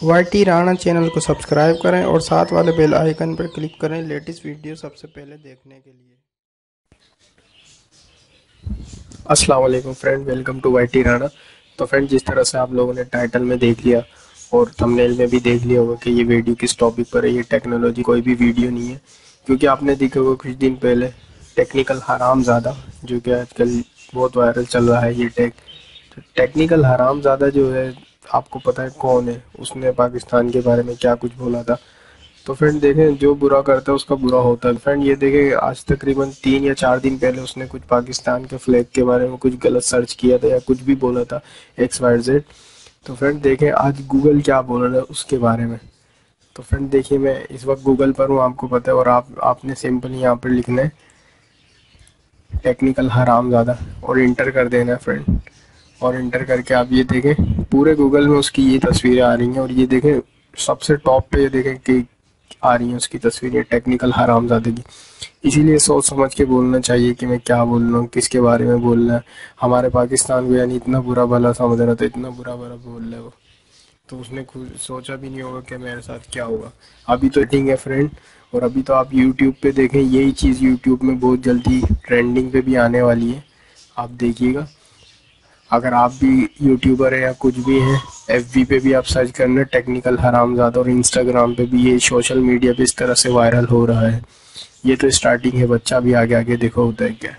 YT Rana channel को subscribe करें और साथ वाले बेल आइकन पर क्लिक करें लेटेस्ट वीडियो सबसे पहले देखने के लिए। अस्सलाम वालेकुम friend, welcome to YT Rana. तो फ्रेंड, जिस तरह से आप लोगों ने टाइटल में देख लिया और थंबनेल में भी देख लिया होगा कि ये वीडियो किस टॉपिक पर है। ये टेक्नोलॉजी कोई भी वीडियो नहीं है, क्योंकि आपने देखा होगा कुछ दिन पहले टेक्निकल हरामज़ादा, जो कि आजकल बहुत वायरल चल रहा है। ये टेक्निकल हरामज़ादा जो है, आपको पता है कौन है? उसने पाकिस्तान के बारे में क्या कुछ बोला था। तो फ्रेंड देखें, जो बुरा करता है उसका बुरा होता है। फ्रेंड ये देखें, आज तकरीबन 3 या 4 दिन पहले उसने कुछ पाकिस्तान के फ्लैग के बारे में कुछ गलत सर्च किया था या कुछ भी बोला था, XYZ। तो फ्रेंड देखें आज गूगल क्या बोल रहा है उसके बारे में। तो फ्रेंड देखिए, मैं इस वक्त गूगल पर हूँ, आपको पता है, और आपने सिंपल यहाँ पर लिखना है टेक्निकल हरामज़ादा और इंटर कर देना है फ्रेंड। और इंटर करके आप ये देखें, पूरे गूगल में उसकी ये तस्वीरें आ रही हैं। और ये देखें सबसे टॉप पे, ये देखें कि आ रही हैं उसकी तस्वीरें टेक्निकल हरामज़ादे की। इसीलिए सोच समझ के बोलना चाहिए कि मैं क्या बोल रहा हूँ, किसके बारे में बोलना है। हमारे पाकिस्तान को यानी इतना बुरा भला समझ रहा था, इतना बुरा भला बोल रहा है वो। तो उसने खुद सोचा भी नहीं होगा कि मेरे साथ क्या होगा। अभी तो ठीक है फ्रेंड, और अभी तो आप यूट्यूब पे देखें, यही चीज़ यूट्यूब में बहुत जल्दी ट्रेंडिंग पे भी आने वाली है, आप देखिएगा। अगर आप भी यूट्यूबर है या कुछ भी है, FB पे भी आप सर्च करना टेक्निकल हरामज़ादा, और इंस्टाग्राम पे भी, ये सोशल मीडिया पे इस तरह से वायरल हो रहा है। ये तो स्टार्टिंग है, बच्चा भी आगे आगे देखो होता है क्या।